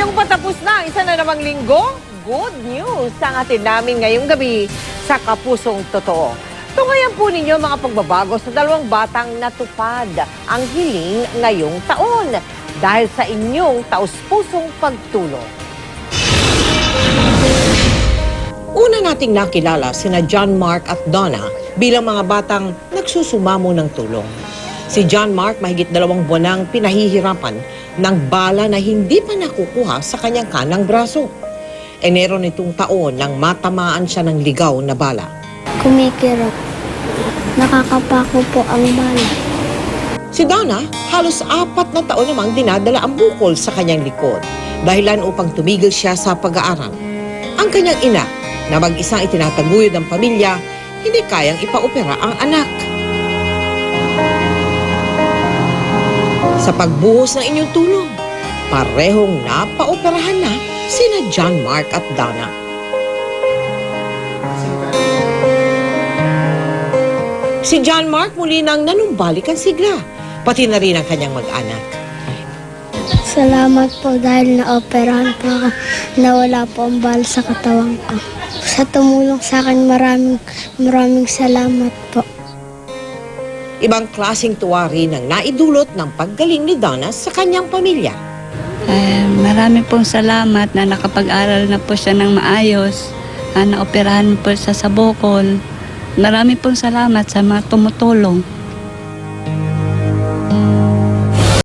Ngayong patapos na ang isa na namang linggo, good news ang hatid namin ngayong gabi sa Kapusong Totoo. Tungayan po ninyo mga pagbabago sa dalawang batang natupad ang hiling ngayong taon dahil sa inyong taus-pusong pagtulong. Una nating nakilala sina John Mark at Donna bilang mga batang nagsusumamo ng tulong. Si John Mark mahigit 2 buwan nang pinahihirapan ng bala na hindi pa nakukuha sa kanyang kanang braso. Enero nitong taon nang matamaan siya ng ligaw na bala. Kumikirot. Nakakapako po ang bala. Si Donna, halos 4 na taon namang dinadala ang bukol sa kanyang likod, dahilan upang tumigil siya sa pag-aaral. Ang kanyang ina, na mag-isang itinataguyod ng pamilya, hindi kayang ipaopera ang anak. Sa pagbuhos ng inyong tulong, parehong napaoperahan na sina John Mark at Donna. Si John Mark muli nang nanumbalik ang sigla, pati na rin ang kanyang mag-anak. Salamat po dahil naoperahan po ako. Nawala po ang bala sa katawan ko. Sa tumulong sa akin, maraming salamat po. Ibang klaseng tuwa rin ang naidulot ng paggaling ni Donna sa kanyang pamilya. Marami pong salamat na nakapag-aral na po siya ng maayos. Naoperahan po siya sa bukol. Marami pong salamat sa mga tumutulong.